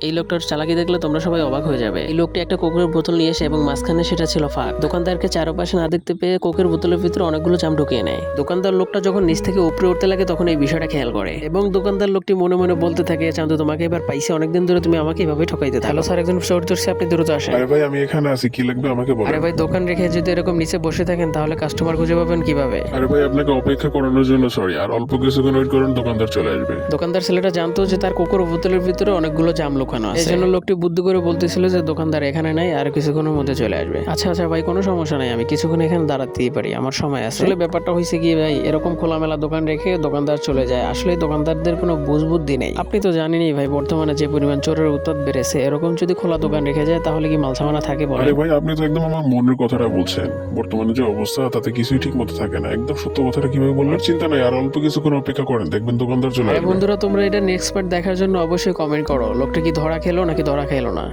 এই লোকটার চালাকি দেখলে তোমরা সবাই অবাক হয়ে যাবে। এই লোকটি একটা কোকের বোতল নিয়ে এসে এবং মাঝখানে সেটা ছিল ফাঁক। দোকানদারকে চারপাশে না দেখতে পেয়ে কোকের বোতলের ভিতরে অনেকগুলো চাম ঢুকিয়ে নেয়। দোকানদার লোকটা যখন নিচ থেকে উপরে উঠতে লাগে তখন এই বিষয়টা খেয়াল করে এবং দোকানদার লোকটি মনে মনে বলতে থাকে, চান্দু তোমাকে এবার পাইছে, অনেকদিন ধরে তুমি আমাকে এভাবে ঠকাইতে থাকো। হ্যালো স্যার, একজন চোর ধরছে, আপনি দ্রুত আসেন। আরে ভাই আমি এখানে আছি, কি লাগবে আমাকে বলেন। আরে ভাই, দোকান রেখে যদি এরকম নিচে বসে থাকেন তাহলে কাস্টমার খুঁজে পাবেন কিভাবে? আরে ভাই আপনাকে অপেক্ষা করানোর জন্য সরি, আর অল্প কিছুক্ষণ ওয়েট করুন, দোকানদার চলে আসবে। দোকানদার ছেলেটা জানতো যে তার কোকের বোতলের ভিতরে অনেকগুলো জাম লুকানো আছে। এই জন্য লোকটি বুদ্ধি করে বলতেছিল যে দোকানদার এখানে নাই, আর কিছুক্ষণের মধ্যে চলে আসবে। আচ্ছা আচ্ছা ভাই, কোনো সমস্যা নাই, আমি কিছুক্ষণ এখানে দাঁড়াতেই পারি, আমার সময় আছে। আসলে ব্যাপারটা হয়েছে কি ভাই, এরকম খোলামেলা দোকান রেখে দোকানদার চলে যায়, আসলে দোকানদারদের কোনো বুঝ বুদ্ধি নেই। আপনি তো জানেনই ভাই, বর্তমানে যে পরিমাণ চোরের উৎপাত বেড়েছে, এরকম যদি খোলা দোকান রেখে যায় তাহলে কি মালসামানা থাকে বলে? আরে ভাই আপনি তো একদম আমার মনের কথাটা বলছেন। বর্তমানে যে অবস্থা তাতে কিছুই ঠিক মতো থাকে না। একদম সত্য কথাটা কিভাবে বললেন, চিন্তা নাই, আর অল্প কিছুক্ষণ অপেক্ষা করেন, দেখবেন দোকানদার চলে আরে আসবে। বন্ধুরা, তোমরা এটা নেক্সট পার্ট দেখার জন্য অবশ্যই কমেন্ট করো, লোকটা কি ধরা খেলো নাকি ধরা খেলো না।